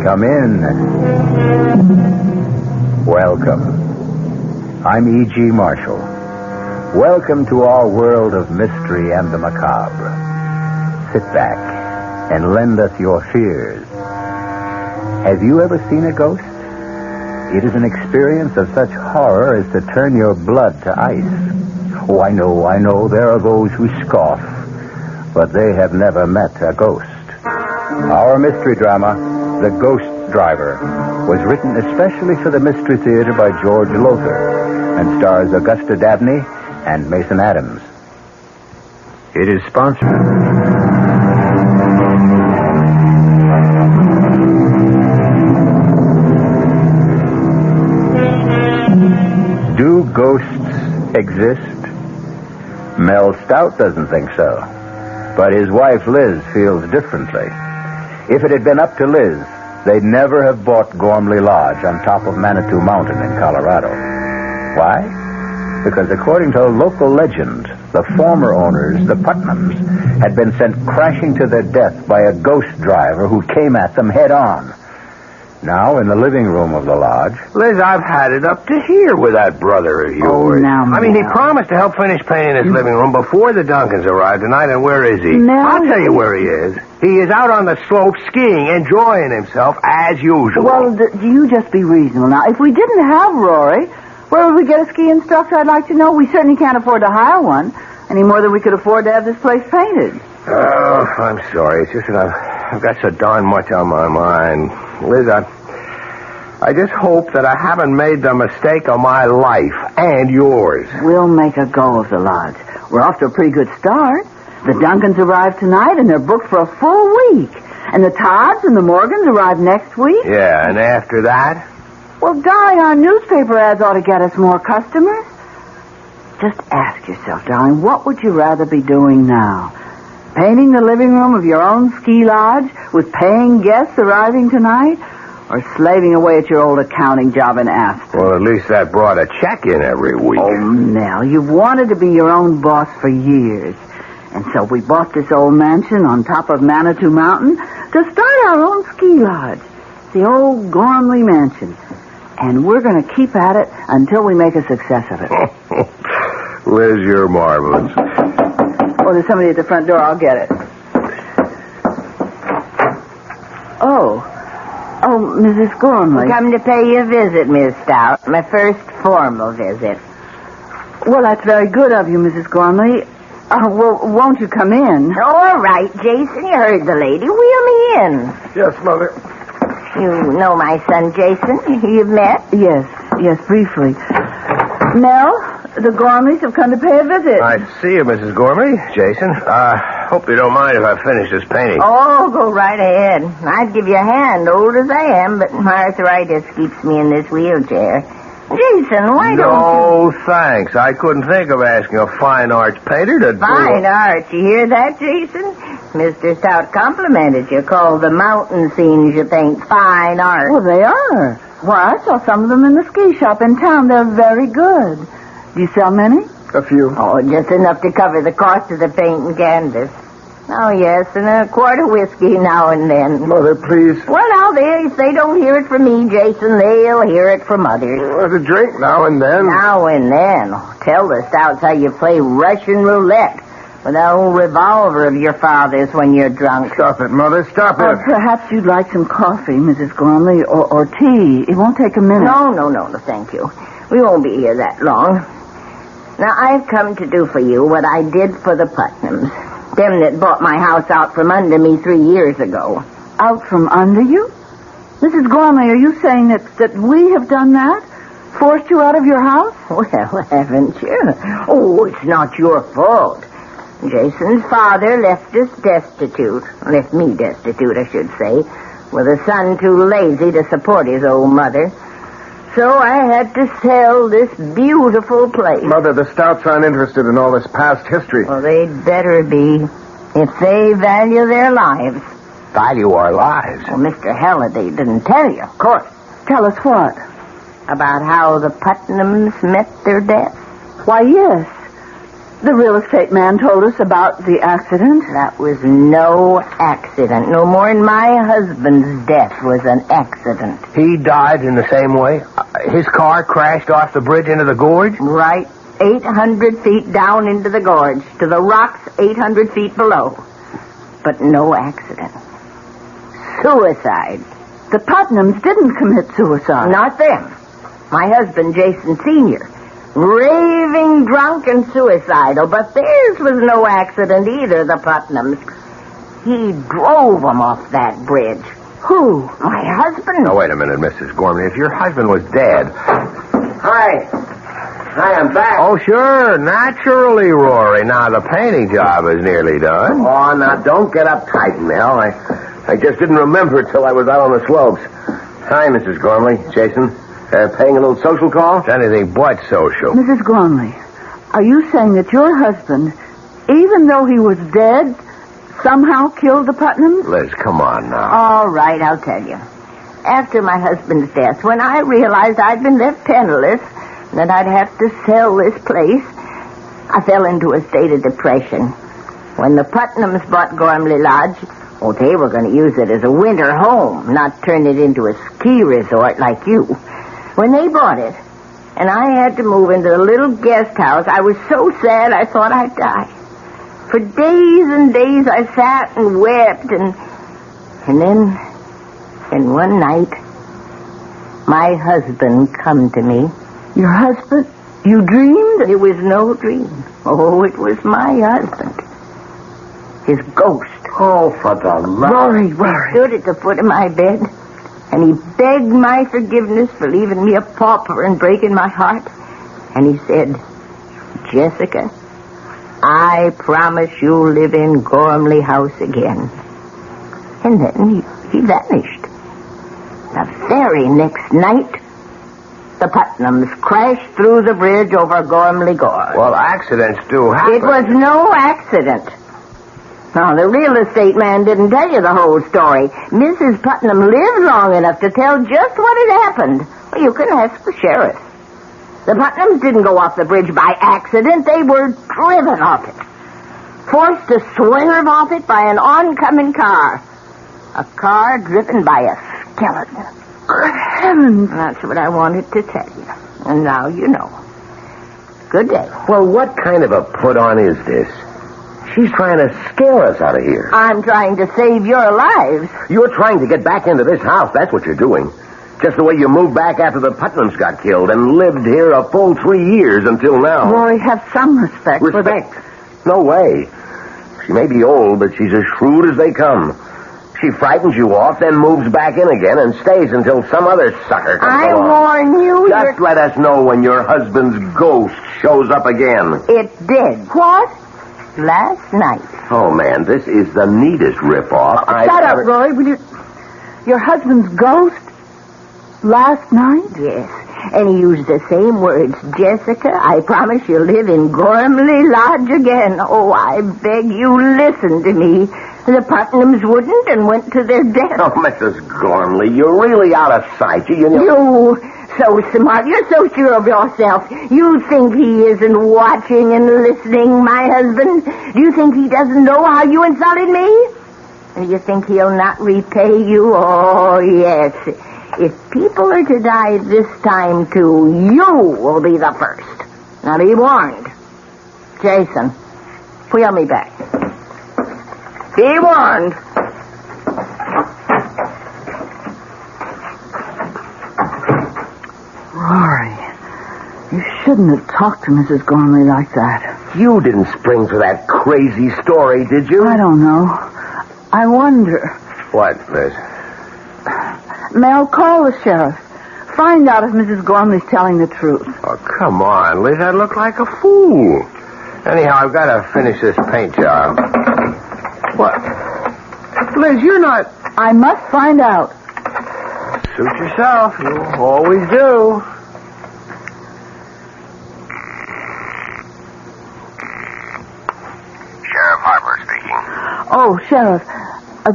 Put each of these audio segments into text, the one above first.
Come in. Welcome. I'm E.G. Marshall. Welcome to our world of mystery and the macabre. Sit back and lend us your fears. Have you ever seen a ghost? It is an experience of such horror as to turn your blood to ice. Oh, I know, there are those who scoff, but they have never met a ghost. Our mystery drama, The Ghost Driver, was written especially for the Mystery Theater by George Lothar and stars Augusta Dabney and Mason Adams. It is sponsored. Do ghosts exist? Mel Stout doesn't think so, but his wife Liz feels differently. If it had been up to Liz, they'd never have bought Gormley Lodge on top of Manitou Mountain in Colorado. Why? Because according to local legend, the former owners, the Putnams, had been sent crashing to their death by a ghost driver who came at them head on. Now, in the living room of the lodge... Liz, I've had it up to here with that brother of yours. Oh, now, I mean, he promised to help finish painting his living room before the Duncans arrived tonight, and where is he? Mel? I'll tell you where he is. He is out on the slope skiing, enjoying himself as usual. Well, you just be reasonable. Now, if we didn't have Rory, where would we get a ski instructor, I'd like to know? We certainly can't afford to hire one, any more than we could afford to have this place painted. Oh, I'm sorry. It's just that I've got so darn much on my mind. Liz, I just hope that I haven't made the mistake of my life and yours. We'll make a go of the lodge. We're off to a pretty good start. The Duncans arrive tonight, and they're booked for a full week. And the Todds and the Morgans arrive next week. Yeah, and after that? Well, darling, our newspaper ads ought to get us more customers. Just ask yourself, darling, what would you rather be doing now? Painting the living room of your own ski lodge with paying guests arriving tonight? Or slaving away at your old accounting job in Aspen? Well, at least that brought a check in every week. Oh, Nell, you've wanted to be your own boss for years. And so we bought this old mansion on top of Manitou Mountain to start our own ski lodge. The old Gormley Mansion. And we're going to keep at it until we make a success of it. Liz, you're marvelous. Oh, there's somebody at the front door. I'll get it. Oh, Mrs. Gormley. Come to pay you a visit, Miss Stout. My first formal visit. Well, that's very good of you, Mrs. Gormley. Well, won't you come in? All right, Jason, you heard the lady. Wheel me in. Yes, Mother. You know my son, Jason? You've met? Yes, briefly. Mel, the Gormleys have come to pay a visit. I see you, Mrs. Gormley. Jason, hope you don't mind if I finish this painting. Oh, go right ahead. I'd give you a hand, old as I am, but my arthritis keeps me in this wheelchair. Jason, why don't you... No, thanks. I couldn't think of asking a fine arts painter to do... Fine art. You hear that, Jason? Mr. Stout complimented you. Called the mountain scenes you paint fine art. Well, they are. Why, I saw some of them in the ski shop in town. They're very good. Do you sell many? A few. Oh, just enough to cover the cost of the paint and canvas. Oh, yes, and a quart of whiskey now and then. Mother, please. Well, now, if they don't hear it from me, Jason, they'll hear it from others. A drink now and then. Now and then. Tell the Stouts how you play Russian roulette with that old revolver of your father's when you're drunk. Stop it, Mother. Stop it. Perhaps you'd like some coffee, Mrs. Gormley, or tea. It won't take a minute. No, thank you. We won't be here that long. Now, I've come to do for you what I did for the Putnams. Them that bought my house out from under me 3 years ago. Out from under you? Mrs. Gormley, are you saying that we have done that? Forced you out of your house? Well, haven't you? Oh, it's not your fault. Jason's father left us destitute. Left me destitute, I should say. With a son too lazy to support his old mother. So I had to sell this beautiful place. Mother, the Stouts aren't interested in all this past history. Well, they'd better be. If they value their lives. Value our lives? Well, Mr. Halliday didn't tell you. Of course. Tell us what? About how the Putnams met their death. Why, yes. The real estate man told us about the accident. That was no accident. No more than my husband's death was an accident. He died in the same way? His car crashed off the bridge into the gorge? Right. 800 feet down into the gorge, to the rocks 800 feet below. But no accident. Suicide. The Putnams didn't commit suicide. Not them. My husband, Jason Sr., raving drunk and suicidal, but theirs was no accident either, the Putnams. He drove them off that bridge. Who? My husband. Now, wait a minute, Mrs. Gormley. If your husband was dead... Hi, I'm back. Oh, sure. Naturally, Rory. Now, the painting job is nearly done. Oh, now, don't get uptight, Mel. I just didn't remember it till I was out on the slopes. Hi, Mrs. Gormley. Jason. Paying a little social call? It's anything but social. Mrs. Gormley, are you saying that your husband, even though he was dead, somehow killed the Putnams? Liz, come on now. All right, I'll tell you. After my husband's death, when I realized I'd been left penniless, that I'd have to sell this place, I fell into a state of depression. When the Putnams bought Gormley Lodge, they were going to use it as a winter home, not turn it into a ski resort like you. When they bought it, and I had to move into a little guest house, I was so sad I thought I'd die. For days and days I sat and wept, and then one night, my husband come to me. Your husband? You dreamed? It was no dream. Oh, it was my husband. His ghost. Oh, for the love... Rory. He stood at the foot of my bed, and he begged my forgiveness for leaving me a pauper and breaking my heart. And he said, Jessica, I promise you'll live in Gormley House again. And then he vanished. The very next night, the Putnams crashed through the bridge over Gormley Gorge. Well, accidents do happen. It was no accident. Now, the real estate man didn't tell you the whole story. Mrs. Putnam lived long enough to tell just what had happened. Well, you can ask the sheriff. The Putnams didn't go off the bridge by accident. They were driven off it. Forced to swerve off it by an oncoming car. A car driven by a skeleton. Good heavens. That's what I wanted to tell you. And now you know. Good day. Well, what kind of a put-on is this? She's trying to scare us out of here. I'm trying to save your lives. You're trying to get back into this house. That's what you're doing. Just the way you moved back after the Putnams got killed and lived here a full 3 years until now. Rory, have some respect. Respect? No way. She may be old, but she's as shrewd as they come. She frightens you off, then moves back in again and stays until some other sucker comes I along. warn you. Just let us know when your husband's ghost shows up again. It did. What? Last night. Oh, man, this is the neatest rip-off. Shut up, Rory. Will you... Your husband's ghost? Last night? Yes. And he used the same words. Jessica, I promise you'll live in Gormley Lodge again. Oh, I beg you, listen to me. The Putnams wouldn't and went to their death. Oh, Mrs. Gormley, you're really out of sight. You know... You, so smart. You're so sure of yourself. You think he isn't watching and listening, my husband? Do you think he doesn't know how you insulted me? Do you think he'll not repay you? Oh, yes. If people are to die this time, too, you will be the first. Now, be warned. Jason, wheel me back. Be warned. Rory, you shouldn't have talked to Mrs. Gormley like that. You didn't spring for that crazy story, did you? I don't know. I wonder. What, Liz? Mel, call the sheriff. Find out if Mrs. Gormley's telling the truth. Oh, come on, Liz. I look like a fool. Anyhow, I've got to finish this paint job. What? Liz, you're not... I must find out. Suit yourself. You always do. Sheriff Harper speaking. Oh, Sheriff,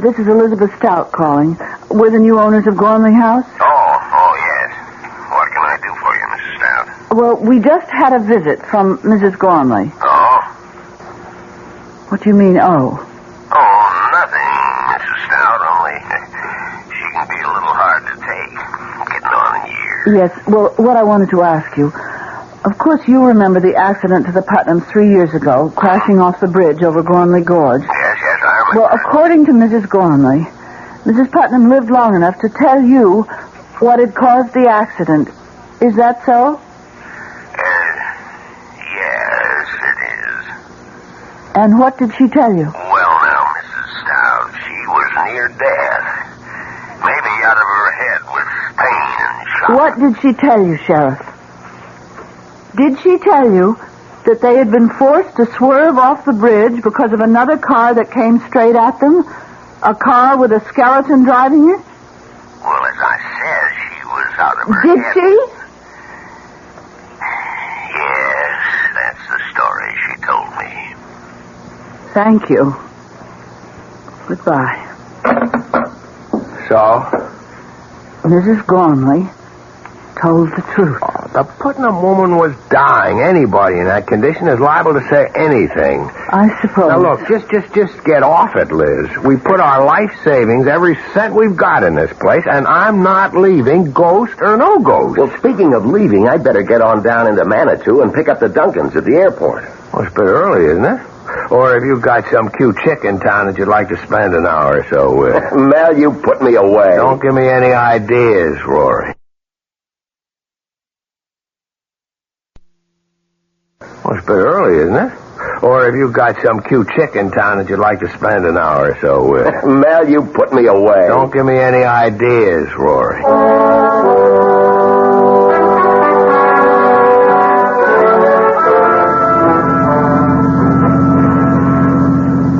this is Elizabeth Stout calling. We're the new owners of Gormley House. Oh, yes. What can I do for you, Mrs. Stout? Well, we just had a visit from Mrs. Gormley. Oh? What do you mean, oh? Oh, nothing, Mrs. Stout, only she can be a little hard to take. Getting on in years. Yes, well, what I wanted to ask you... Of course, you remember the accident to the Putnams 3 years ago, crashing off the bridge over Gormley Gorge. Yes, I remember. Well, according to Mrs. Gormley, Mrs. Putnam lived long enough to tell you what had caused the accident. Is that so? Yes, it is. And what did she tell you? Well, now, Mrs. Stout, she was near death. Maybe out of her head with pain and shock. What did she tell you, Sheriff? Did she tell you that they had been forced to swerve off the bridge because of another car that came straight at them? A car with a skeleton driving it? Well, as I said, she was out of her Did head. she? Yes, that's the story she told me. Thank you. Goodbye. So? Mrs. Gormley told the truth. The Putnam woman was dying. Anybody in that condition is liable to say anything. I suppose. Now, look, just get off it, Liz. We put our life savings, every cent we've got in this place, and I'm not leaving, ghost or no ghost. Well, speaking of leaving, I'd better get on down into Manitou and pick up the Duncans at the airport. Well, it's a bit early, isn't it? Or have you got some cute chick in town that you'd like to spend an hour or so with? Mel, you put me away. Don't give me any ideas, Rory. Well, it's a bit early, isn't it? Or have you got some cute chick in town that you'd like to spend an hour or so with? Mel, you put me away. Don't give me any ideas, Rory.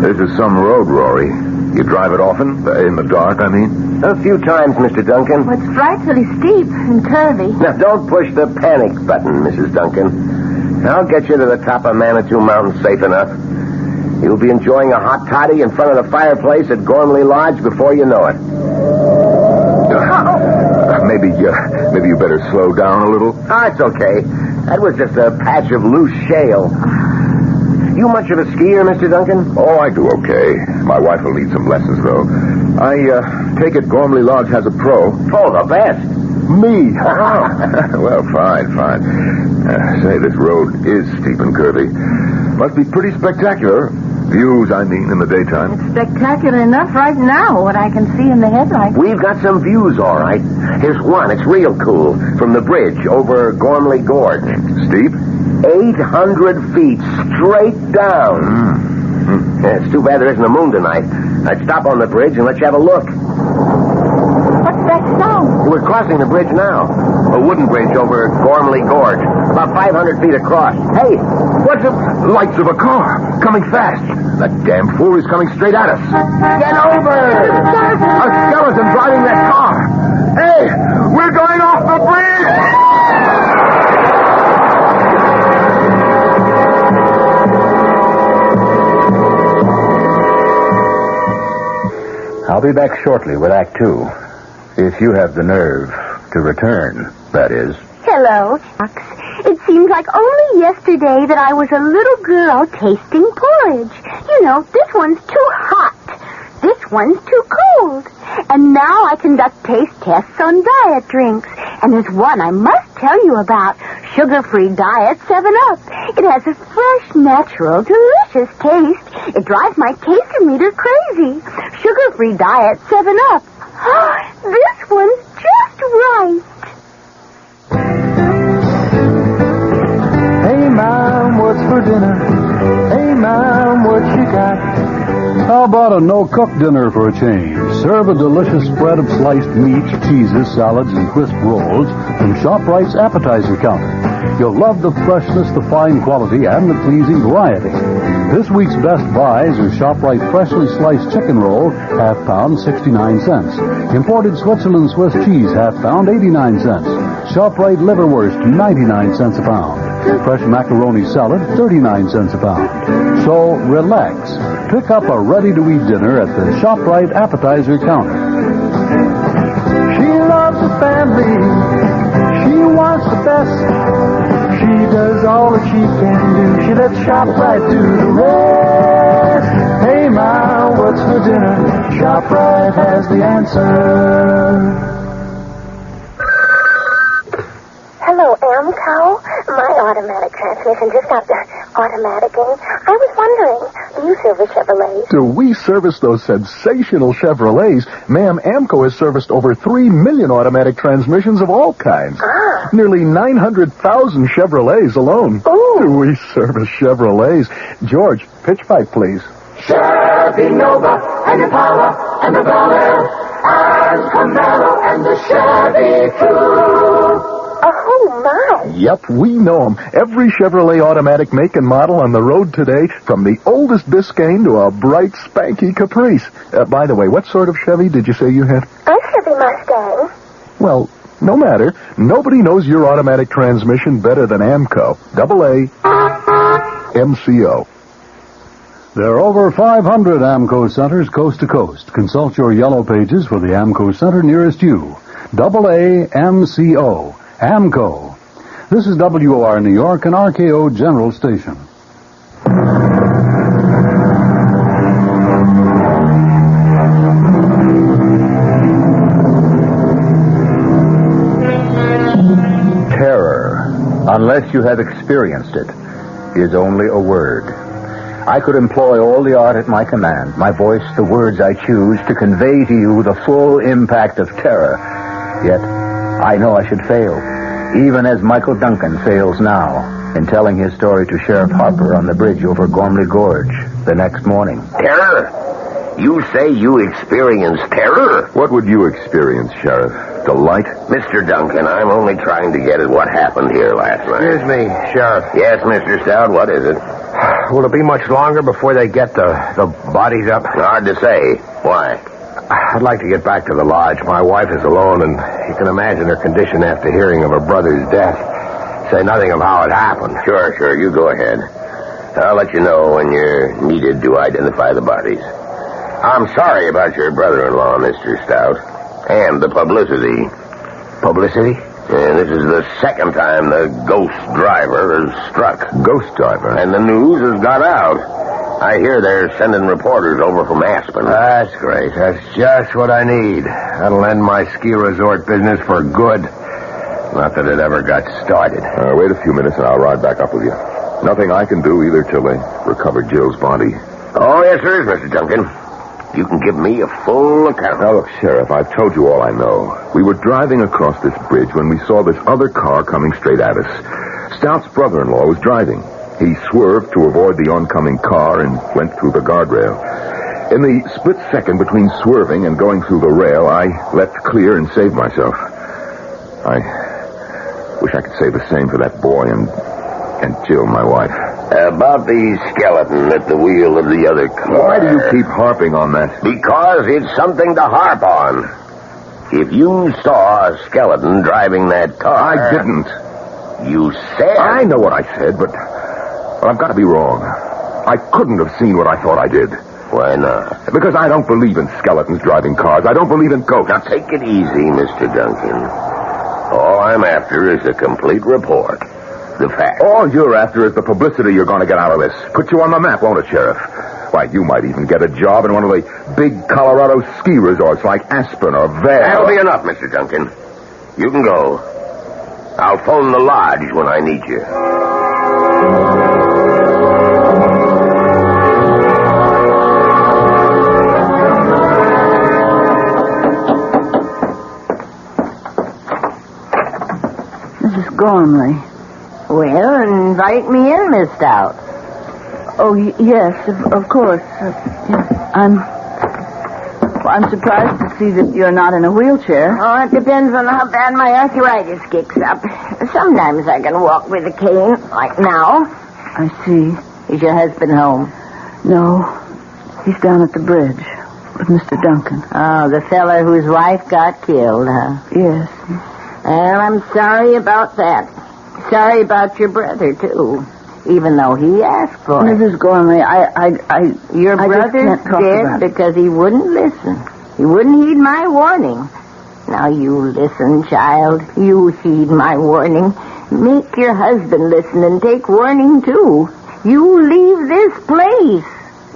This is some road, Rory. You drive it often? In the dark, I mean? A few times, Mr. Duncan. Well, it's frightfully steep and curvy. Now, don't push the panic button, Mrs. Duncan. I'll get you to the top of Manitou Mountain safe enough. You'll be enjoying a hot toddy in front of the fireplace at Gormley Lodge before you know it. Maybe you better slow down a little. Ah, it's okay. That was just a patch of loose shale. You much of a skier, Mr. Duncan? Oh, I do okay. My wife will need some lessons, though. I take it Gormley Lodge has a pro. Oh, the best. Me? Well, fine. Say, this road is steep and curvy. Must be pretty spectacular. Views, I mean, in the daytime. It's spectacular enough right now, what I can see in the headlights. We've got some views, all right. Here's one. It's real cool. From the bridge over Gormley Gorge. Steep? 800 feet straight down. Yeah, it's too bad there isn't a moon tonight. I'd stop on the bridge and let you have a look. What's that sound? We're crossing the bridge now. A wooden bridge over Gormley Gorge. About 500 feet across. Hey, what's it? Lights of a car. Coming fast. That damn fool is coming straight at us. Get over! A skeleton driving that car. Hey, we're going off the bridge! I'll be back shortly with Act 2. If you have the nerve to return, that is. Hello, Fox. It seems like only yesterday that I was a little girl tasting porridge. You know, this one's too hot. This one's too cold. And now I conduct taste tests on diet drinks. And there's one I must tell you about. Sugar-free diet 7-Up. It has a fresh, natural, delicious taste. It drives my taster meter crazy. Sugar-free diet 7-Up. This one's just right. Hey, Mom, what's for dinner? Hey, Mom, what you got? How about a no-cook dinner for a change? Serve a delicious spread of sliced meats, cheeses, salads, and crisp rolls from ShopRite's appetizer counter. You'll love the freshness, the fine quality, and the pleasing variety. This week's best buys are ShopRite freshly sliced chicken roll, half pound, 69 cents. Imported Switzerland Swiss cheese, half pound, 89 cents. ShopRite liverwurst, 99 cents a pound. Fresh macaroni salad, 39 cents a pound. So relax. Pick up a ready-to-eat dinner at the ShopRite appetizer counter. She loves the family. She wants the best. She does all that she can do. She lets ShopRite do the rest. Hey, Ma, what's for dinner? ShopRite has the answer. Hello, Amco. My automatic transmission just got automaticing. I was wondering, do you service Chevrolets? Do we service those sensational Chevrolets? Ma'am, Amco has serviced over 3 million automatic transmissions of all kinds. Ah. Nearly 900,000 Chevrolets alone. Ooh. Do we service Chevrolets? George, pitch pipe, please. Chevy Nova and Impala and the Bel Air and Camaro and the Chevy too. Oh, my. Yep, we know 'em. Every Chevrolet automatic make and model on the road today, from the oldest Biscayne to a bright, spanky Caprice. By the way, what sort of Chevy did you say you had? A Chevy Mustang. Well, no matter. Nobody knows your automatic transmission better than Amco. AA MCO. There are over 500 AMCO centers coast to coast. Consult your yellow pages for the AMCO center nearest you. AA MCO. AMCO. This is WOR New York and RKO General Station. Terror, unless you have experienced it, is only a word. I could employ all the art at my command, my voice, the words I choose, to convey to you the full impact of terror. Yet, I know I should fail, even as Michael Duncan fails now in telling his story to Sheriff Harper on the bridge over Gormley Gorge the next morning. Terror? You say you experienced terror? What would you experience, Sheriff? Delight? Mr. Duncan, I'm only trying to get at what happened here last night. Excuse me, Sheriff. Yes, Mr. Stout, what is it? Will it be much longer before they get the bodies up? Hard to say. Why? I'd like to get back to the lodge. My wife is alone, and you can imagine her condition after hearing of her brother's death. Say nothing of how it happened. Sure, you go ahead. I'll let you know when you're needed to identify the bodies. I'm sorry about your brother-in-law, Mr. Stout, and the publicity. Publicity? And this is the second time the ghost driver has struck. Ghost driver? And the news has got out. I hear they're sending reporters over from Aspen. That's great. That's just what I need. That'll end my ski resort business for good. Not that it ever got started. Wait a few minutes and I'll ride back up with you. Nothing I can do either till they recover Jill's body. Oh, yes, there is, Mr. Duncan. You can give me a full account. Now, look, Sheriff, I've told you all I know. We were driving across this bridge when we saw this other car coming straight at us. Stout's brother-in-law was driving. He swerved to avoid the oncoming car and went through the guardrail. In the split second between swerving and going through the rail, I leapt clear and saved myself. I wish I could say the same for that boy and Jill, my wife. About the skeleton at the wheel of the other car. Why do you keep harping on that? Because it's something to harp on. If you saw a skeleton driving that car... I didn't. You said... I know what I said, but I've got to be wrong. I couldn't have seen what I thought I did. Why not? Because I don't believe in skeletons driving cars. I don't believe in ghosts. Now, take it easy, Mr. Duncan. All I'm after is a complete report. The fact. All you're after is the publicity you're going to get out of this. Put you on the map, won't it, Sheriff? Why, you might even get a job in one of the big Colorado ski resorts like Aspen or Vail. That'll be enough, Mr. Duncan. You can go. I'll phone the lodge when I need you. Mrs. Gormley. Well, invite me in, Miss Stout. Oh, yes, of course. Yes. I'm surprised to see that you're not in a wheelchair. Oh, it depends on how bad my arthritis kicks up. Sometimes I can walk with a cane, like now. I see. Is your husband home? No, he's down at the bridge with Mr. Duncan. Oh, the fella whose wife got killed, huh? Yes. Well, I'm sorry about that. Sorry about your brother, too. Even though he asked for it. Mrs. Gormley, Your brother's dead because he wouldn't listen. He wouldn't heed my warning. Now you listen, child. You heed my warning. Make your husband listen and take warning, too. You leave this place.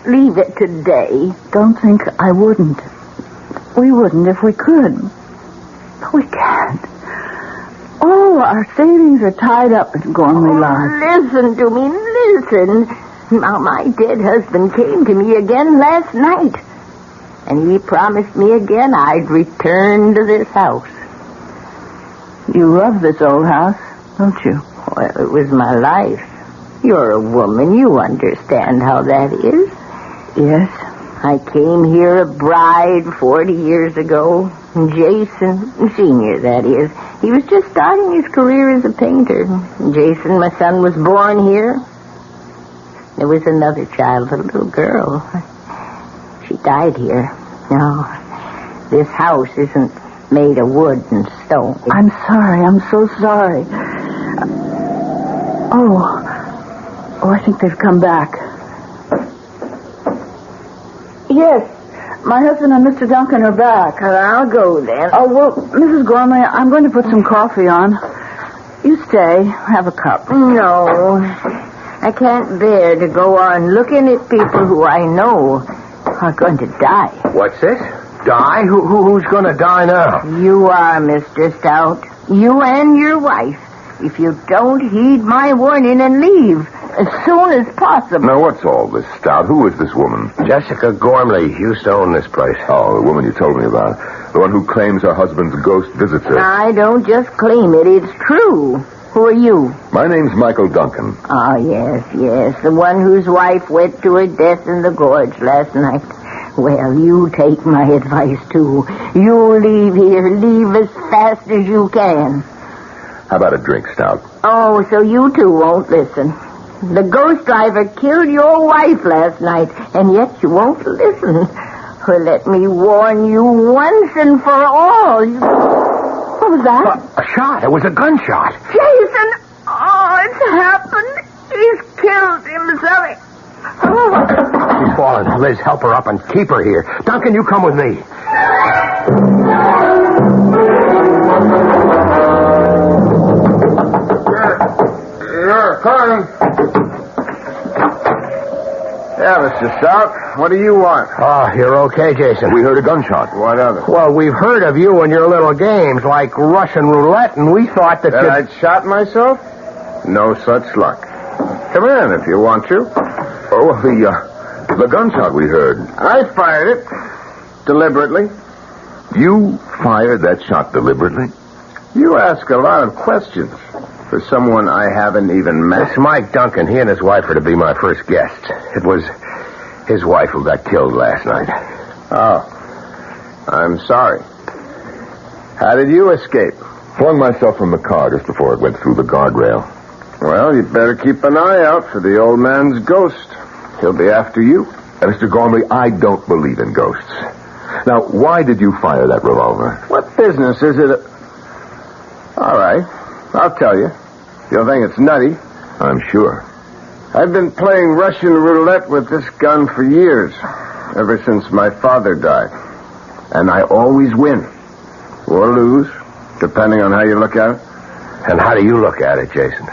Leave it today. Don't think I wouldn't. We wouldn't if we could. But we can't. All our savings are tied up in Gormley Lodge. Listen to me, listen. Now, my dead husband came to me again last night. And he promised me again I'd return to this house. You love this old house, don't you? Well, it was my life. You're a woman. You understand how that is. Yes. I came here a bride 40 years ago. Jason, Sr., that is. He was just starting his career as a painter. Jason, my son, was born here. There was another child, a little girl. She died here. No, this house isn't made of wood and stone. I'm sorry. I'm so sorry. Oh, I think they've come back. Yes, my husband and Mr. Duncan are back. Well, I'll go then. Oh, well, Mrs. Gormley, I'm going to put some coffee on. You stay. Have a cup. No, I can't bear to go on looking at people who I know are going to die. What's this? Die? Who's going to die now? You are, Mr. Stout. You and your wife. If you don't heed my warning and leave as soon as possible. Now, what's all this, Stout? Who is this woman? Jessica Gormley used to own this place. Oh, the woman you told me about. The one who claims her husband's ghost visits her. I don't just claim it. It's true. Who are you? My name's Michael Duncan. Oh, yes. The one whose wife went to her death in the gorge last night. Well, you take my advice, too. You leave here. Leave as fast as you can. How about a drink, Stout? Oh, so you two won't listen. The ghost driver killed your wife last night, and yet you won't listen. Well, let me warn you once and for all. What was that? A shot. It was a gunshot. Jason! Oh, it's happened. He's killed himself. Oh. She's fallen. Liz, help her up and keep her here. Duncan, you come with me. You're coming. Yeah, Mr. Stout. What do you want? Oh, you're okay, Jason. We heard a gunshot. What of it? Well, we've heard of you and your little games like Russian roulette, and we thought that I'd shot myself? No such luck. Come in if you want to. Oh, the gunshot we heard. I fired it. Deliberately. You fired that shot deliberately? You ask a lot of questions for someone I haven't even met. It's Mike Duncan. He and his wife are to be my first guests. It was his wife who got killed last night. Oh. I'm sorry. How did you escape? Flung myself from the car just before it went through the guardrail. Well, you'd better keep an eye out for the old man's ghost. He'll be after you. Mr. Gormley, I don't believe in ghosts. Now, why did you fire that revolver? What business is it? All right. I'll tell you. You'll think it's nutty. I'm sure. I've been playing Russian roulette with this gun for years. Ever since my father died. And I always win. Or lose, depending on how you look at it. And how do you look at it, Jason?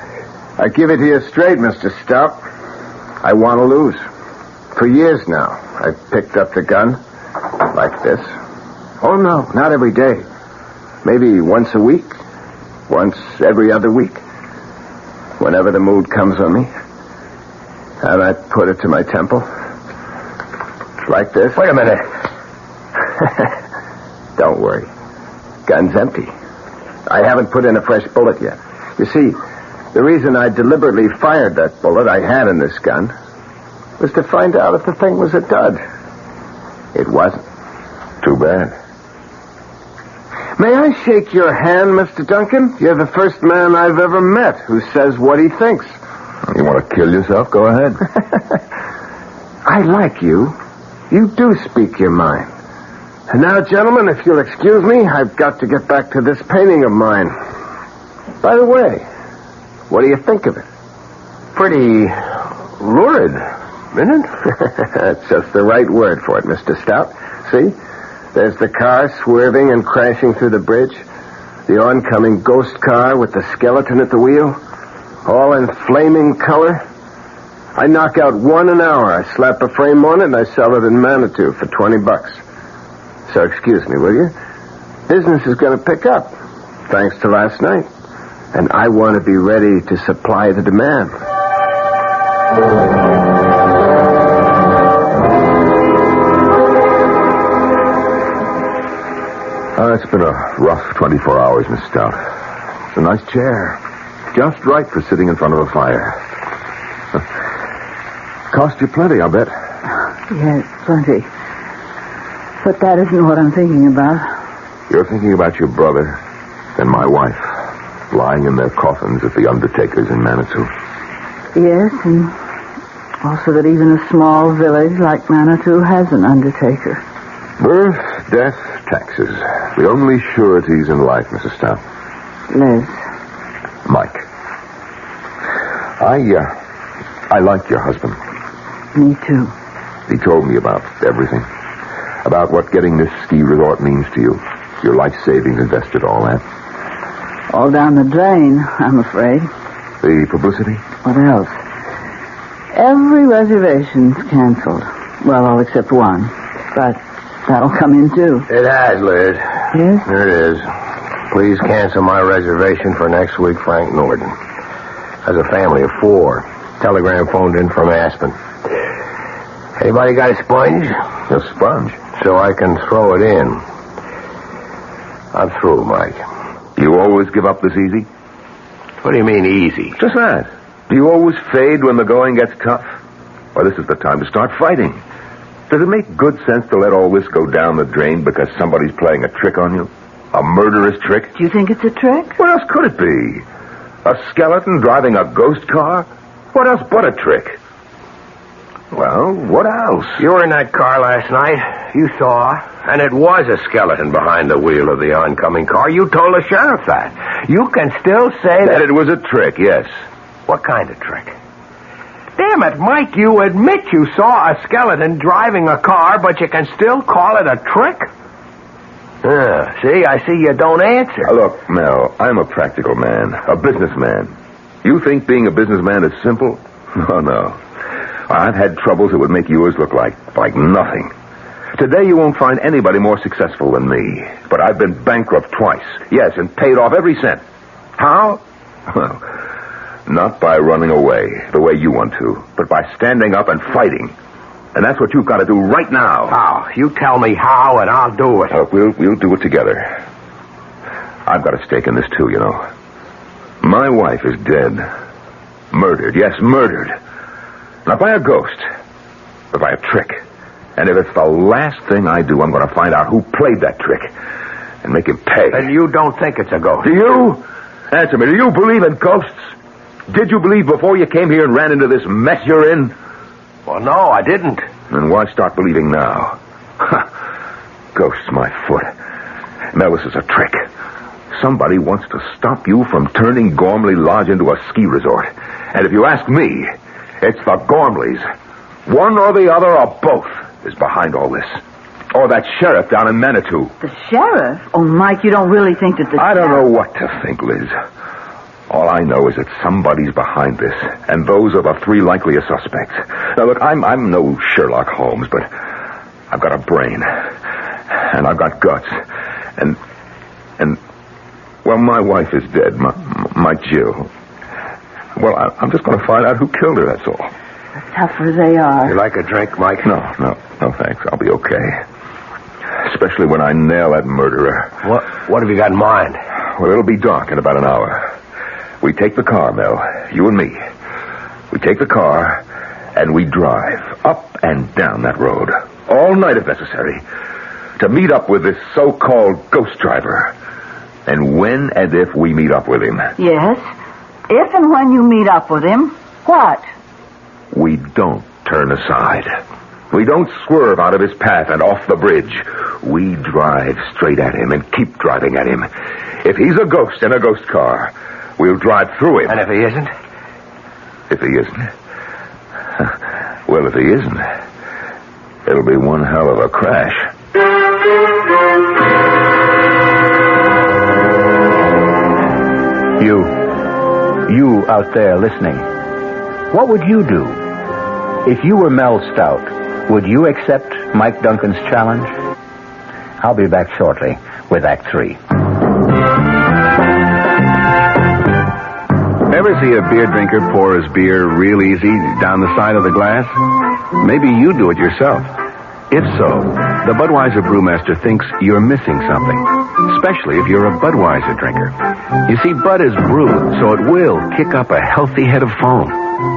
I give it to you straight, Mr. Stout. I want to lose. For years now, I've picked up the gun like this. Oh, no, not every day. Maybe once a week. Once every other week. Whenever the mood comes on me. And I put it to my temple. Like this. Wait a minute. Don't worry. Gun's empty. I haven't put in a fresh bullet yet. You see, the reason I deliberately fired that bullet I had in this gun was to find out if the thing was a dud. It wasn't. Too bad. May I shake your hand, Mr. Duncan? You're the first man I've ever met who says what he thinks. You want to kill yourself? Go ahead. I like you. You do speak your mind. And now, gentlemen, if you'll excuse me, I've got to get back to this painting of mine. By the way, what do you think of it? Pretty lurid, isn't it? That's just the right word for it, Mr. Stout. See? There's the car swerving and crashing through the bridge. The oncoming ghost car with the skeleton at the wheel, all in flaming color. I knock out one an hour. I slap a frame on it and I sell it in Manitou for $20. So excuse me, will you? Business is going to pick up, thanks to last night. And I want to be ready to supply the demand. It's been a rough 24 hours, Miss Stout. It's a nice chair. Just right for sitting in front of a fire. Cost you plenty, I bet. Yes, plenty. But that isn't what I'm thinking about. You're thinking about your brother and my wife lying in their coffins at the undertaker's in Manitou. Yes, and also that even a small village like Manitou has an undertaker. Birth, death, taxes. The only sureties in life, Mrs. Stout. Liz. Mike. I like your husband. Me too. He told me about everything. About what getting this ski resort means to you. Your life savings invested, all that. All down the drain, I'm afraid. The publicity? What else? Every reservation's canceled. Well, all except one. But that'll come in, too. It has, Liz. Yes? Here it is. Please cancel my reservation for next week, Frank Norton. Has a family of 4. Telegram phoned in from Aspen. Anybody got a sponge? A sponge? So I can throw it in. I'm through, Mike. You always give up this easy? What do you mean, easy? Just that. Do you always fade when the going gets tough? Well, this is the time to start fighting. Does it make good sense to let all this go down the drain because somebody's playing a trick on you? A murderous trick? Do you think it's a trick? What else could it be? A skeleton driving a ghost car? What else but a trick? Well, what else? You were in that car last night. You saw. And it was a skeleton behind the wheel of the oncoming car. You told the sheriff that. You can still say that it was a trick, yes. What kind of trick? Damn it, Mike, you admit you saw a skeleton driving a car, but you can still call it a trick? See, I see you don't answer. Look, Mel, I'm a practical man, a businessman. You think being a businessman is simple? Oh, no. I've had troubles that would make yours look like nothing. Today you won't find anybody more successful than me. But I've been bankrupt twice. Yes, and paid off every cent. How? Well, not by running away, the way you want to, but by standing up and fighting. And that's what you've got to do right now. How? You tell me how, and I'll do it. Look, we'll do it together. I've got a stake in this, too, you know. My wife is dead. Murdered. Yes, murdered. Not by a ghost, but by a trick. And if it's the last thing I do, I'm going to find out who played that trick and make him pay. And you don't think it's a ghost? Do you? Answer me. Do you believe in ghosts? Did you believe before you came here and ran into this mess you're in? Well, no, I didn't. Then why start believing now? Ghosts, my foot. Now, this is a trick. Somebody wants to stop you from turning Gormley Lodge into a ski resort. And if you ask me, it's the Gormleys. One or the other or both is behind all this. Or that sheriff down in Manitou. The sheriff? Oh, Mike, you don't really think that I don't know what to think, Liz. All I know is that somebody's behind this, and those are the 3 likeliest suspects. Now, look, I'm no Sherlock Holmes, but I've got a brain, and I've got guts, and well, my wife is dead, my Jill. Well, I'm just going to find out who killed her, that's all. The tougher they are. You like a drink, Mike? No, thanks. I'll be okay. Especially when I nail that murderer. What have you got in mind? Well, it'll be dark in about an hour. We take the car, Mel, you and me. We take the car, and we drive up and down that road, all night if necessary, to meet up with this so-called ghost driver. And when and if we meet up with him... Yes? If and when you meet up with him, what? We don't turn aside. We don't swerve out of his path and off the bridge. We drive straight at him and keep driving at him. If he's a ghost in a ghost car... we'll drive through him. And if he isn't? If he isn't? Well, if he isn't, it'll be one hell of a crash. out there listening, what would you do? If you were Mel Stout, would you accept Mike Duncan's challenge? I'll be back shortly with Act 3. Ever see a beer drinker pour his beer real easy down the side of the glass? Maybe you do it yourself. If so, the Budweiser brewmaster thinks you're missing something, especially if you're a Budweiser drinker. You see, Bud is brewed, so it will kick up a healthy head of foam.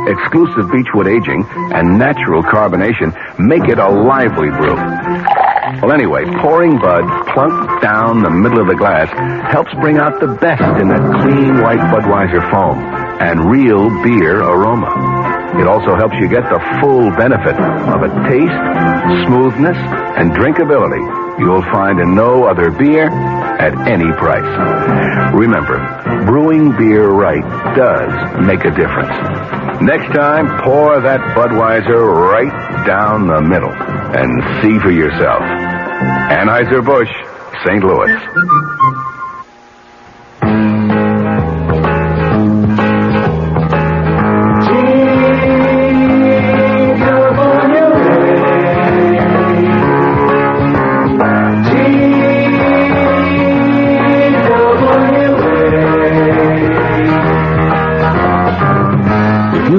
Exclusive beechwood aging and natural carbonation make it a lively brew. Well, anyway, pouring Bud plunk down the middle of the glass helps bring out the best in that clean white Budweiser foam and real beer aroma. It also helps you get the full benefit of a taste, smoothness, and drinkability you'll find in no other beer at any price. Remember, brewing beer right does make a difference. Next time, pour that Budweiser right down the middle and see for yourself. Anheuser-Busch, St. Louis.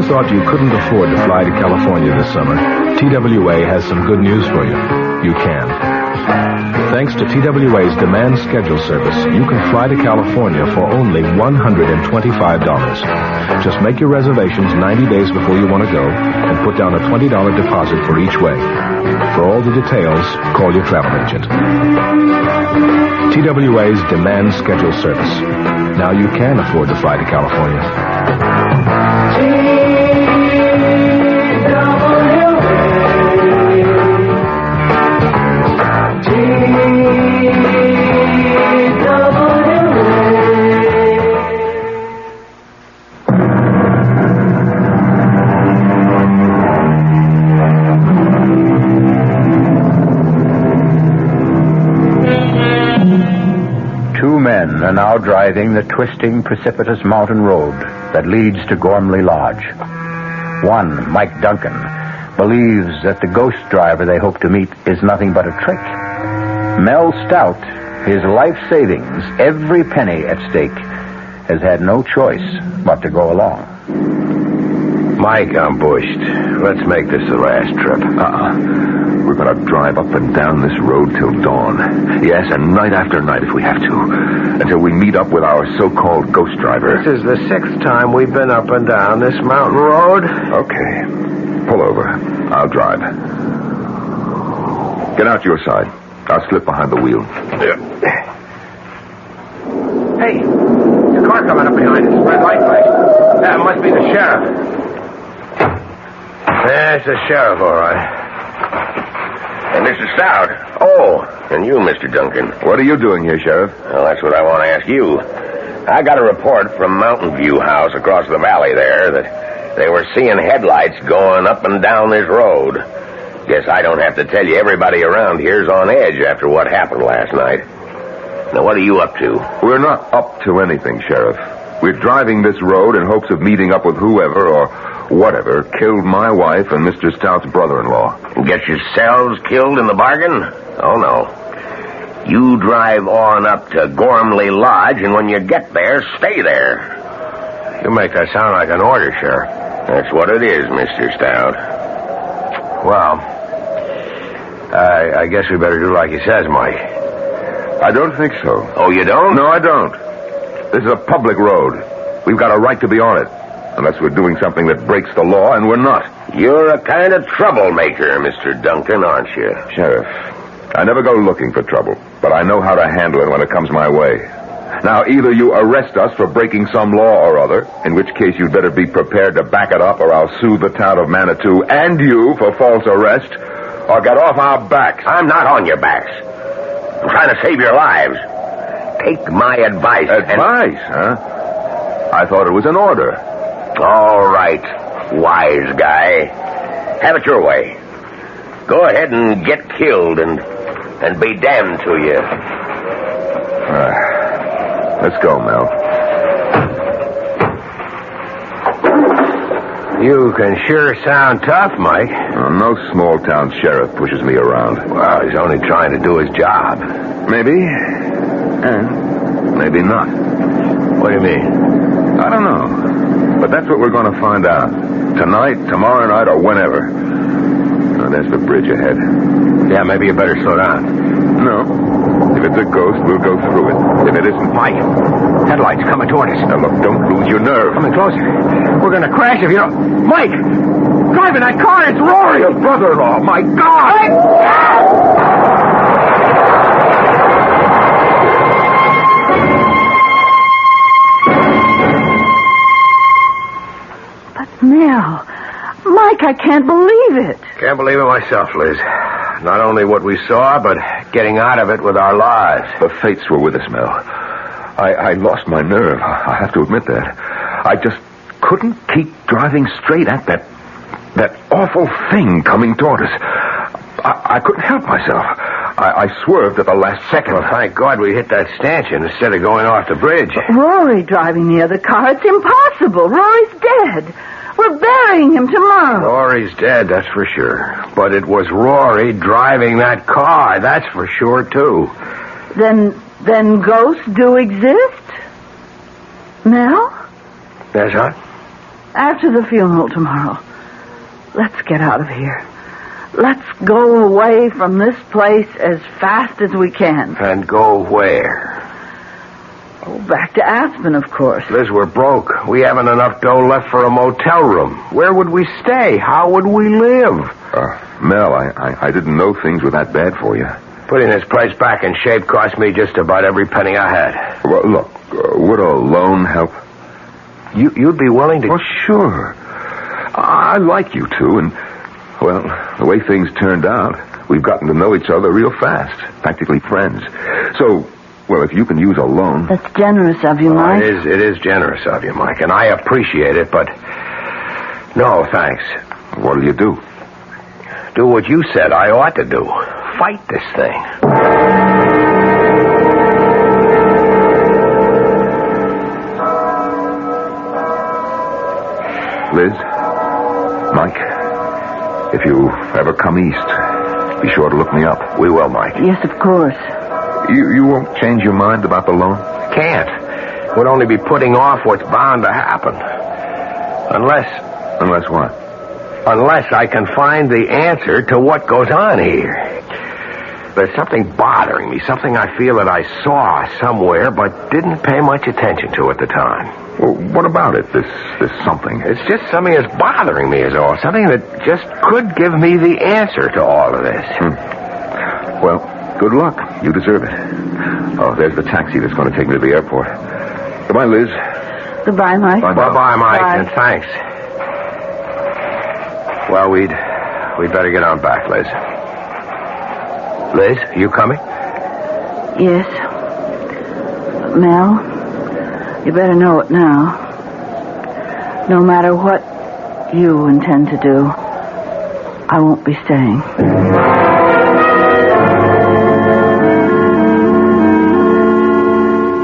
Thought you couldn't afford to fly to California this summer, TWA has some good news for you. You can. Thanks to TWA's demand schedule service, you can fly to California for only $125. Just make your reservations 90 days before you want to go and put down a $20 deposit for each way. For all the details, call your travel agent. TWA's demand schedule service. Now you can afford to fly to California. Two men are now driving the twisting, precipitous mountain road that leads to Gormley Lodge. One, Mike Duncan, believes that the ghost driver they hope to meet is nothing but a trick. Mel Stout, his life savings, every penny at stake, has had no choice but to go along. Mike, I'm bushed. Let's make this the last trip. We're going to drive up and down this road till dawn. Yes, and night after night if we have to. Until we meet up with our so-called ghost driver. This is the 6th time we've been up and down this mountain road. Okay. Pull over. I'll drive. Get out your side. I'll slip behind the wheel. Yeah. Hey, there's a car coming up behind us. Red light flash. That must be the sheriff. There's the sheriff, all right. Hey, Mr. Stout. Oh, and you, Mr. Duncan. What are you doing here, Sheriff? Well, that's what I want to ask you. I got a report from Mountain View House across the valley there that they were seeing headlights going up and down this road. Guess I don't have to tell you everybody around here's on edge after what happened last night. Now, what are you up to? We're not up to anything, Sheriff. We're driving this road in hopes of meeting up with whoever or whatever killed my wife and Mr. Stout's brother-in-law. And get yourselves killed in the bargain? Oh, no. You drive on up to Gormley Lodge, and when you get there, stay there. You make that sound like an order, Sheriff. That's what it is, Mr. Stout. Well, I guess we better do like he says, Mike. I don't think so. Oh, you don't? No, I don't. This is a public road. We've got a right to be on it. Unless we're doing something that breaks the law, and we're not. You're a kind of troublemaker, Mr. Duncan, aren't you? Sheriff, I never go looking for trouble, but I know how to handle it when it comes my way. Now, either you arrest us for breaking some law or other, in which case you'd better be prepared to back it up, or I'll sue the town of Manitou and you for false arrest, or get off our backs. I'm not on your backs. I'm trying to save your lives. Take my advice. Advice, huh? I thought it was an order. All right, wise guy. Have it your way. Go ahead and get killed and be damned to you. Let's go, Mel. You can sure sound tough, Mike. No small-town sheriff pushes me around. Well, he's only trying to do his job. Maybe, and maybe not. What do you mean? I don't know. But that's what we're going to find out. Tonight, tomorrow night, or whenever. Oh, there's the bridge ahead. Yeah, maybe you better slow down. No. If it's a ghost, we'll go through it. If it isn't... Mike, headlights coming toward us. Now, look, don't lose your nerve. Coming closer. We're going to crash if you don't... Mike! Driving that car, it's Rory! Your brother-in-law, my God! Mel, Mike, I can't believe it. Can't believe it myself, Liz. Not only what we saw, but getting out of it with our lives. The fates were with us, Mel. I lost my nerve. I have to admit that. I just couldn't keep driving straight at that awful thing coming toward us. I couldn't help myself. I swerved at the last second. Well, thank God we hit that stanchion instead of going off the bridge. But Rory driving the other car, it's impossible. Rory's dead. We're burying him tomorrow. Rory's dead, that's for sure. But it was Rory driving that car, that's for sure, too. Then ghosts do exist? Mel? Yes, huh? After the funeral tomorrow, let's get out of here. Let's go away from this place as fast as we can. And go where? Oh, back to Aspen, of course. Liz, we're broke. We haven't enough dough left for a motel room. Where would we stay? How would we live? Mel, I didn't know things were that bad for you. Putting this place back in shape cost me just about every penny I had. Well, look, would a loan help? You'd be willing to... Well, sure. I like you two, and, well, the way things turned out, we've gotten to know each other real fast. Practically friends. So... Well, if you can use a loan... That's generous of you, Mike. It is generous of you, Mike, and I appreciate it, but... No, thanks. What'll you do? Do what you said I ought to do. Fight this thing. Liz? Mike? If you ever come east, be sure to look me up. We will, Mike. Yes, of course. You won't change your mind about the loan? Can't. Would only be putting off what's bound to happen. Unless what? Unless I can find the answer to what goes on here. There's something bothering me, something I feel that I saw somewhere but didn't pay much attention to at the time. Well, what about it, this something? It's just something that's bothering me is all. Something that just could give me the answer to all of this. Well... Good luck. You deserve it. Oh, there's the taxi that's going to take me to the airport. Goodbye, Liz. Goodbye, Mike. Bye-bye, Mike, Bye. and thanks. Well, we'd better get on back, Liz. Liz, you coming? Yes. Mel, you better know it now. No matter what you intend to do, I won't be staying.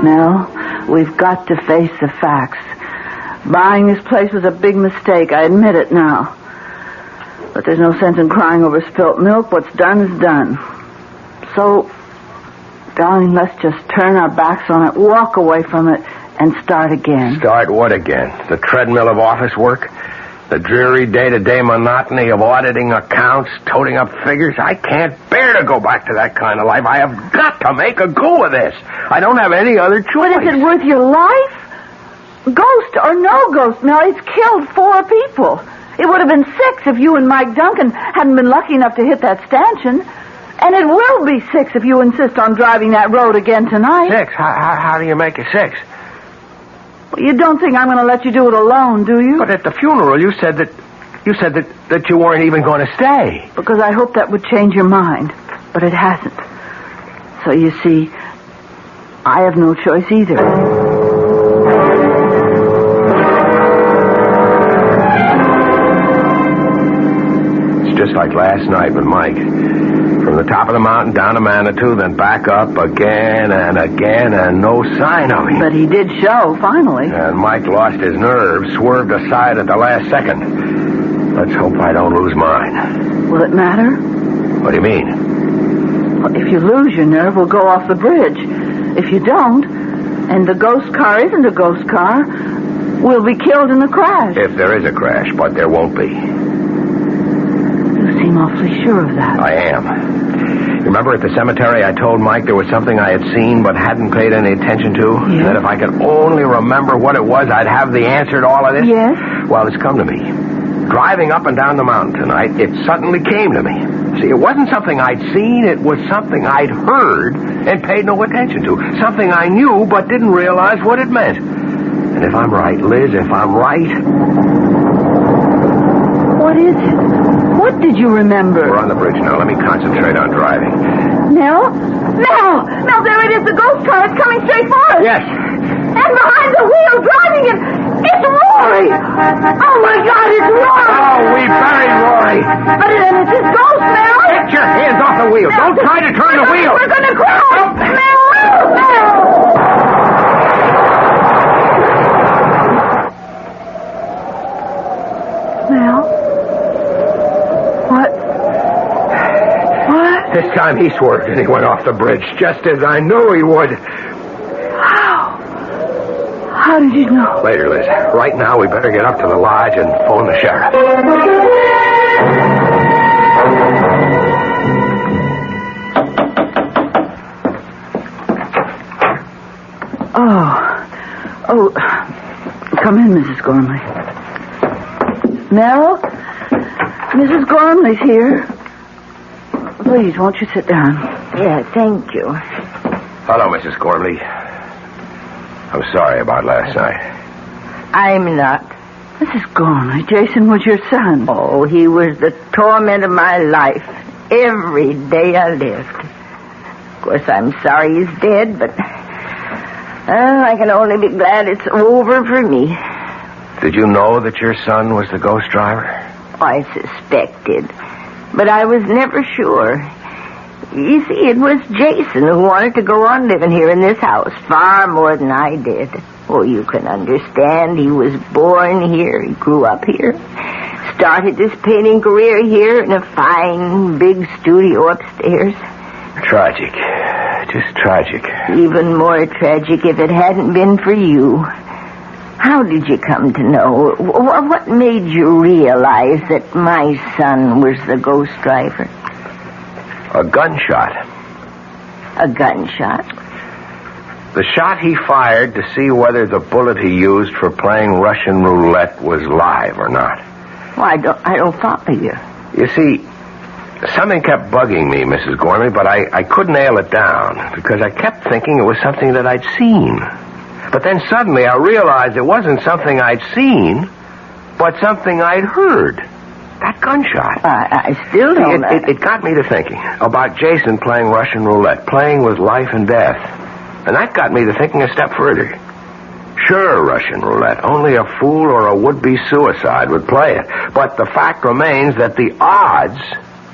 Mel, we've got to face the facts. Buying this place was a big mistake. I admit it now. But there's no sense in crying over spilt milk. What's done is done. So, darling, let's just turn our backs on it, walk away from it, and start again. Start what again? The treadmill of office work? The dreary day-to-day monotony of auditing accounts, toting up figures? I can't bear to go back to that kind of life. I have got to make a go of this. I don't have any other choice. But is it worth your life? Ghost or no ghost, Mel, it's killed 4 people. It would have been 6 if you and Mike Duncan hadn't been lucky enough to hit that stanchion. And it will be 6 if you insist on driving that road again tonight. 6? How do you make it 6? Well, you don't think I'm going to let you do it alone, do you? But at the funeral, you said that you weren't even going to stay. Because I hoped that would change your mind. But it hasn't. So you see, I have no choice either. It's just like last night with Mike. From the top of the mountain down to Manitou, then back up again and again, and no sign of him. But he did show, finally. And Mike lost his nerve, swerved aside at the last second. Let's hope I don't lose mine. Will it matter? What do you mean? Well, if you lose your nerve, we'll go off the bridge. If you don't, and the ghost car isn't a ghost car, we'll be killed in the crash. If there is a crash, but there won't be. You seem awfully sure of that. I am. Remember at the cemetery I told Mike there was something I had seen but hadn't paid any attention to? Yes. That if I could only remember what it was, I'd have the answer to all of this? Yes. Well, it's come to me. Driving up and down the mountain tonight, it suddenly came to me. See, it wasn't something I'd seen, it was something I'd heard and paid no attention to. Something I knew but didn't realize what it meant. And if I'm right, Liz, if I'm right... What is it? What did you remember? We're on the bridge now. Let me concentrate on driving. Mel? Mel! Mel, there it is, the ghost car. It's coming straight for us. Yes. And behind the wheel, driving it, it's Rory! Oh, my God, it's Rory! Oh, we buried Rory. But it's his ghost, Mel! Get your hands off the wheel. Don't try to turn the wheel. We're going to crash! Oh. Mel! Mel! Mel? What? This time he swerved and he went off the bridge, just as I knew he would. How? How did you know? Later, Liz. Right now, we better get up to the lodge and phone the sheriff. Oh, come in, Mrs. Gormley. Mel? Mrs. Gormley's here. Please, won't you sit down? Yeah, thank you. Hello, Mrs. Gormley. I'm sorry about last night. I'm not. Mrs. Gormley, Jason was your son. Oh, he was the torment of my life. Every day I lived. Of course, I'm sorry he's dead, but... I can only be glad it's over for me. Did you know that your son was the ghost driver? I suspected, but I was never sure. You see, it was Jason who wanted to go on living here in this house far more than I did. Oh, you can understand. He was born here. He grew up here. Started his painting career here in a fine, big studio upstairs. Tragic. Just tragic. Even more tragic if it hadn't been for you. How did you come to know? What made you realize that my son was the ghost driver? A gunshot. A gunshot? The shot he fired to see whether the bullet he used for playing Russian roulette was live or not. Well, I don't follow you. You see, something kept bugging me, Mrs. Gormley, but I couldn't nail it down because I kept thinking it was something that I'd seen. But then suddenly I realized it wasn't something I'd seen, but something I'd heard. That gunshot. I still don't know. It got me to thinking about Jason playing Russian roulette, playing with life and death. And that got me to thinking a step further. Sure, Russian roulette. Only a fool or a would-be suicide would play it. But the fact remains that the odds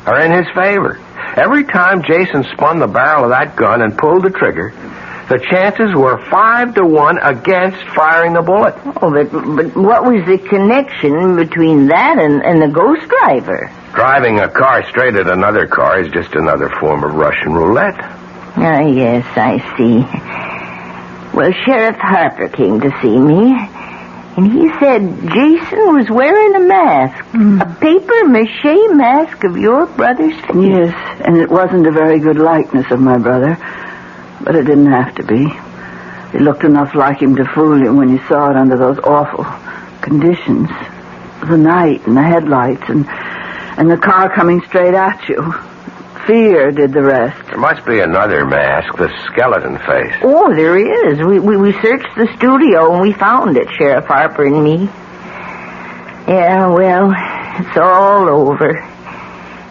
are in his favor. Every time Jason spun the barrel of that gun and pulled the trigger, the chances were 5-1 against firing the bullet. Oh, but what was the connection between that and the ghost driver? Driving a car straight at another car is just another form of Russian roulette. Ah, yes, I see. Well, Sheriff Harper came to see me, and he said Jason was wearing a mask, a papier-mâché mask of your brother's face. Yes, and it wasn't a very good likeness of my brother. But it didn't have to be. It looked enough like him to fool you when you saw it under those awful conditions. The night and the headlights and the car coming straight at you. Fear did the rest. There must be another mask, the skeleton face. Oh, there is. We searched the studio and we found it, Sheriff Harper and me. Yeah, well, it's all over.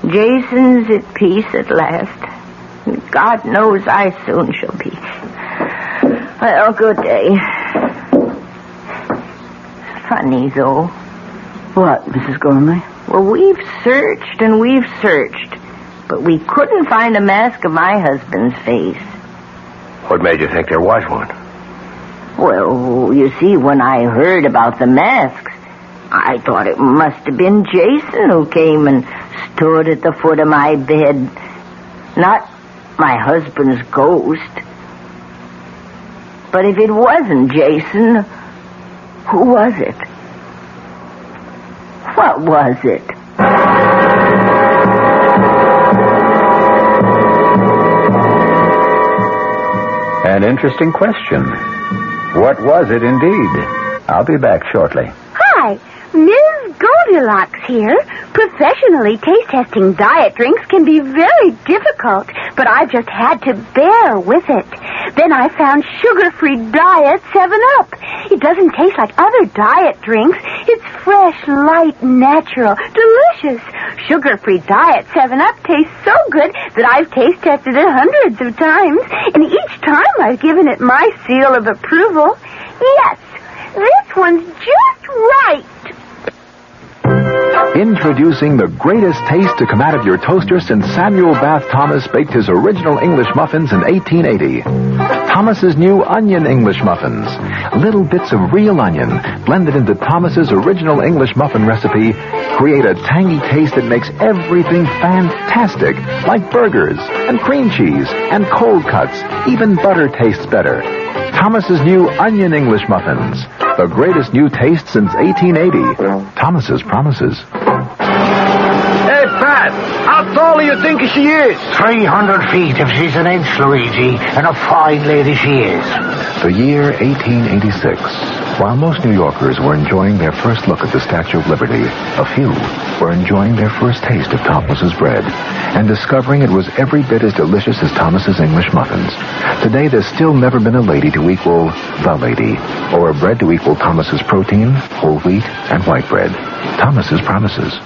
Jason's at peace at last. God knows I soon shall be. Well, good day. Funny, though. What, Mrs. Gormley? Well, we've searched and we've searched, but we couldn't find a mask of my husband's face. What made you think there was one? Well, you see, when I heard about the masks, I thought it must have been Jason who came and stood at the foot of my bed. Not my husband's ghost. But if it wasn't Jason, who was it? What was it? An interesting question. What was it indeed? I'll be back shortly. Hi, Ms. Goldilocks here. Professionally taste-testing diet drinks can be very difficult, but I've just had to bear with it. Then I found sugar-free Diet 7-Up. It doesn't taste like other diet drinks. It's fresh, light, natural, delicious. Sugar-free Diet 7-Up tastes so good that I've taste-tested it hundreds of times, and each time I've given it my seal of approval. Yes, this one's just right. Introducing the greatest taste to come out of your toaster since Samuel Bath Thomas baked his original English muffins in 1880. Thomas's new onion English muffins. Little bits of real onion blended into Thomas's original English muffin recipe create a tangy taste that makes everything fantastic, like burgers and cream cheese and cold cuts. Even butter tastes better. Thomas's new onion English muffins. The greatest new taste since 1880. Thomas's promises. Hey, Pat, how tall do you think she is? 300 feet if she's an inch, Luigi, and a fine lady she is. The year 1886. While most New Yorkers were enjoying their first look at the Statue of Liberty, a few were enjoying their first taste of Thomas's bread and discovering it was every bit as delicious as Thomas's English muffins. Today, there's still never been a lady to equal the lady, or a bread to equal Thomas's protein, whole wheat, and white bread. Thomas's promises.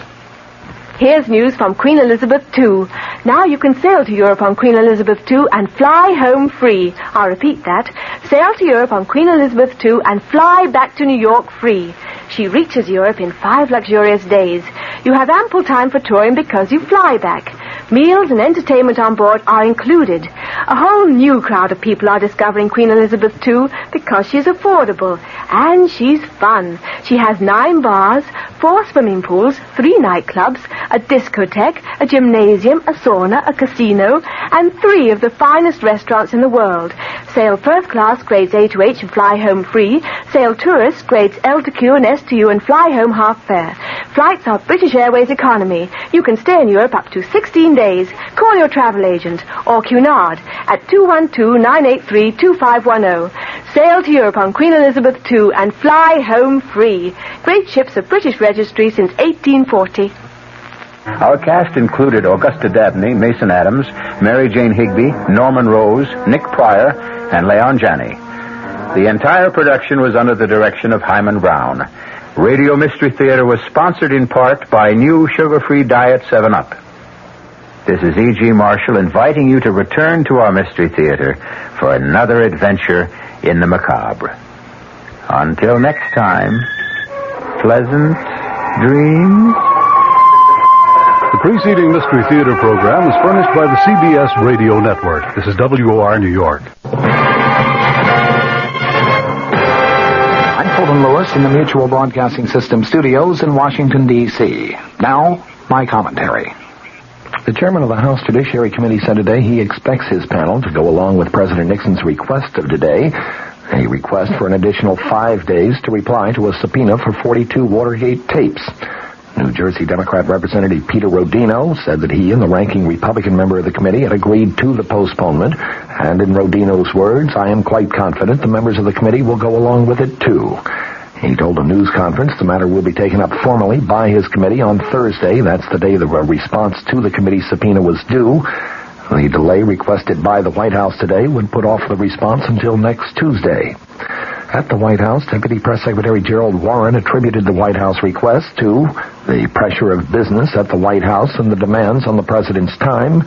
Here's news from Queen Elizabeth II. Now you can sail to Europe on Queen Elizabeth II and fly home free. I'll repeat that. Sail to Europe on Queen Elizabeth II and fly back to New York free. She reaches Europe in 5 luxurious days. You have ample time for touring because you fly back. Meals and entertainment on board are included. A whole new crowd of people are discovering Queen Elizabeth II because she's affordable and she's fun. She has 9 bars, 4 swimming pools, 3 nightclubs, a discotheque, a gymnasium, a sauna, a casino, and 3 of the finest restaurants in the world. Sail first class grades A to H and fly home free. Sail tourist grades L to Q and S to U and fly home half fare. Flights are British Airways economy. You can stay in Europe up to 16 days. Call your travel agent or Cunard at 212-983-2510. Sail to Europe on Queen Elizabeth II and fly home free. Great ships of British registry since 1840. Our cast included Augusta Dabney, Mason Adams, Mary Jane Higby, Norman Rose, Nick Pryor, and Leon Janney. The entire production was under the direction of Hyman Brown. Radio Mystery Theater was sponsored in part by new sugar-free Diet 7-Up. This is E.G. Marshall inviting you to return to our Mystery Theater for another adventure in the macabre. Until next time, pleasant dreams. The preceding Mystery Theater program is furnished by the CBS Radio Network. This is WOR New York. I'm Fulton Lewis in the Mutual Broadcasting System studios in Washington, D.C. Now, my commentary. The chairman of the House Judiciary Committee said today he expects his panel to go along with President Nixon's request of today, a request for an additional 5 days to reply to a subpoena for 42 Watergate tapes. New Jersey Democrat Representative Peter Rodino said that he and the ranking Republican member of the committee had agreed to the postponement, and in Rodino's words, I am quite confident the members of the committee will go along with it too. He told a news conference the matter will be taken up formally by his committee on Thursday. That's the day the response to the committee's subpoena was due. The delay requested by the White House today would put off the response until next Tuesday. At the White House, Deputy Press Secretary Gerald Warren attributed the White House request to the pressure of business at the White House and the demands on the president's time.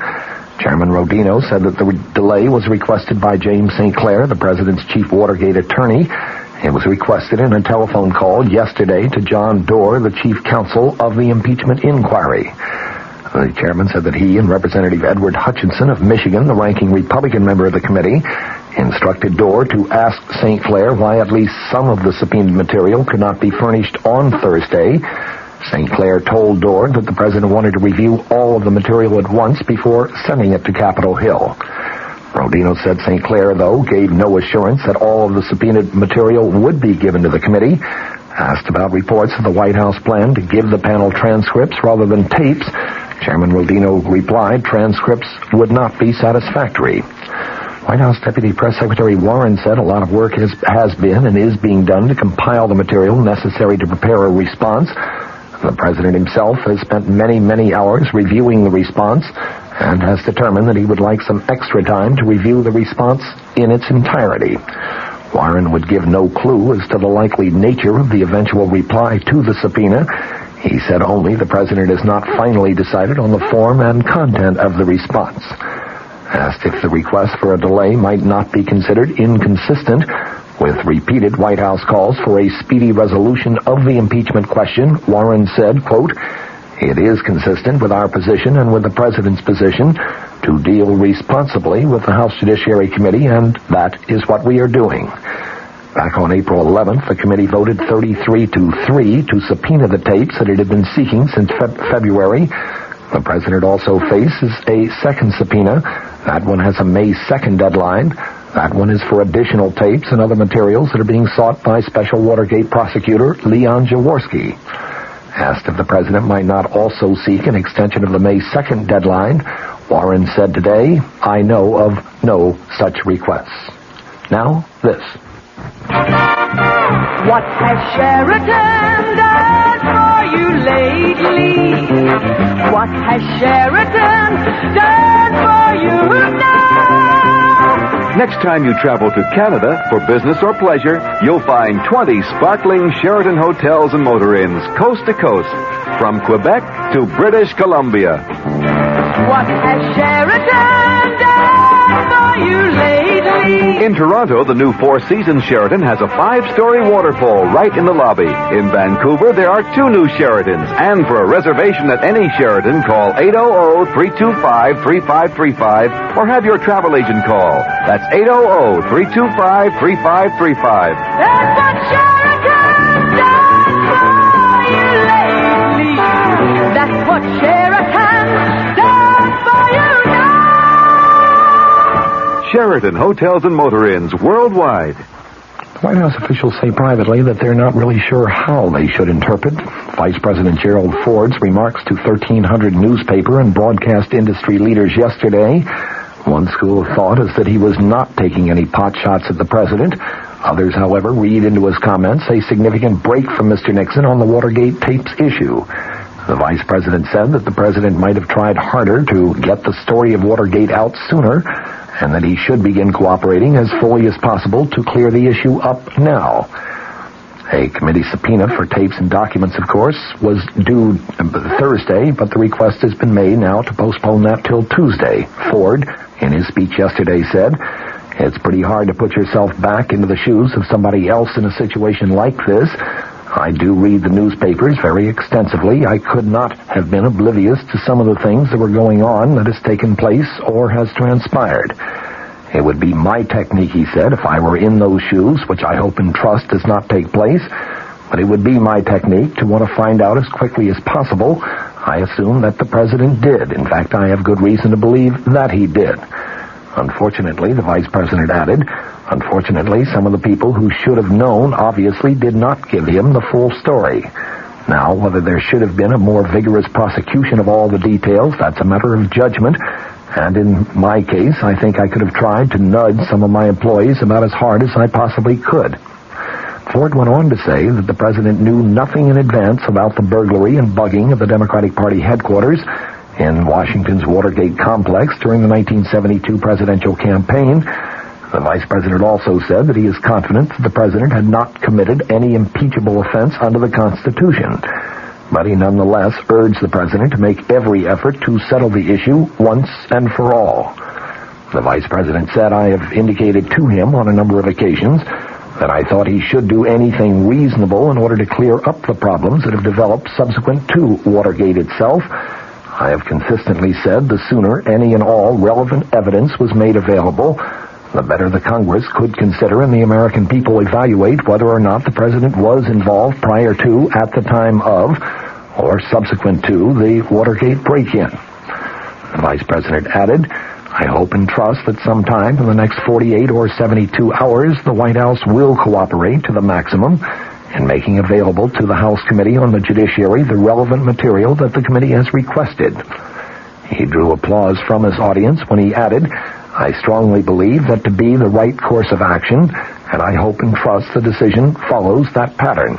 Chairman Rodino said that the delay was requested by James St. Clair, the president's chief Watergate attorney. It was requested in a telephone call yesterday to John Doerr, the chief counsel of the impeachment inquiry. The chairman said that he and Representative Edward Hutchinson of Michigan, the ranking Republican member of the committee, instructed Dorr to ask St. Clair why at least some of the subpoenaed material could not be furnished on Thursday. St. Clair told Dorr that the president wanted to review all of the material at once before sending it to Capitol Hill. Rodino said St. Clair, though, gave no assurance that all of the subpoenaed material would be given to the committee. Asked about reports of the White House plan to give the panel transcripts rather than tapes, Chairman Rodino replied transcripts would not be satisfactory. White House Deputy Press Secretary Warren said a lot of work has been and is being done to compile the material necessary to prepare a response. The president himself has spent many, many hours reviewing the response and has determined that he would like some extra time to review the response in its entirety. Warren would give no clue as to the likely nature of the eventual reply to the subpoena. He said only the president has not finally decided on the form and content of the response. Asked if the request for a delay might not be considered inconsistent with repeated White House calls for a speedy resolution of the impeachment question, Warren said, quote, "It is consistent with our position and with the president's position to deal responsibly with the House Judiciary Committee, and that is what we are doing." Back on April 11th, the committee voted 33-3 to subpoena the tapes that it had been seeking since February. The president also faces a second subpoena. That one has a May 2nd deadline. That one is for additional tapes and other materials that are being sought by Special Watergate prosecutor Leon Jaworski. Asked if the president might not also seek an extension of the May 2nd deadline, Warren said today, "I know of no such requests." Now, this. What has Sheridan done for you lately? What has Sheridan done for you now? Next time you travel to Canada for business or pleasure, you'll find 20 sparkling Sheraton hotels and motor inns, coast to coast, from Quebec to British Columbia. What has Sheridan done for you lately? In Toronto, the new Four Seasons Sheraton has a 5-story waterfall right in the lobby. In Vancouver, there are 2 new Sheratons. And for a reservation at any Sheraton, call 800-325-3535 or have your travel agent call. That's 800-325-3535. That's what Sheridan done for you lately. That's what Sheridan done for you now. Sheraton Hotels and Motor Inns worldwide. White House officials say privately that they're not really sure how they should interpret Vice President Gerald Ford's remarks to 1,300 newspaper and broadcast industry leaders yesterday. One school of thought is that he was not taking any pot shots at the president. Others, however, read into his comments a significant break from Mr. Nixon on the Watergate tapes issue. The vice president said that the president might have tried harder to get the story of Watergate out sooner, and that he should begin cooperating as fully as possible to clear the issue up now. A committee subpoena for tapes and documents, of course, was due Thursday, but the request has been made now to postpone that till Tuesday. Ford, in his speech yesterday, said, "It's pretty hard to put yourself back into the shoes of somebody else in a situation like this. I do read the newspapers very extensively. I could not have been oblivious to some of the things that were going on that has taken place or has transpired. It would be my technique," he said, "if I were in those shoes, which I hope and trust does not take place, but it would be my technique to want to find out as quickly as possible. I assume that the president did. In fact, I have good reason to believe that he did." Unfortunately, the vice president added, unfortunately, some of the people who should have known obviously did not give him the full story. Now, whether there should have been a more vigorous prosecution of all the details, that's a matter of judgment. And in my case, I think I could have tried to nudge some of my employees about as hard as I possibly could. Ford went on to say that the president knew nothing in advance about the burglary and bugging of the Democratic Party headquarters in Washington's Watergate complex during the 1972 presidential campaign. The vice president also said that he is confident that the president had not committed any impeachable offense under the Constitution. But he nonetheless urged the president to make every effort to settle the issue once and for all. The vice president said, "I have indicated to him on a number of occasions that I thought he should do anything reasonable in order to clear up the problems that have developed subsequent to Watergate itself. I have consistently said the sooner any and all relevant evidence was made available, the better the Congress could consider and the American people evaluate whether or not the president was involved prior to, at the time of, or subsequent to the Watergate break-in. The Vice President added, I hope and trust that sometime in the next 48 or 72 hours, the White House will cooperate to the maximum in making available to the House Committee on the Judiciary the relevant material that the committee has requested. He drew applause from his audience when he added, I strongly believe that to be the right course of action, and I hope and trust the decision follows that pattern.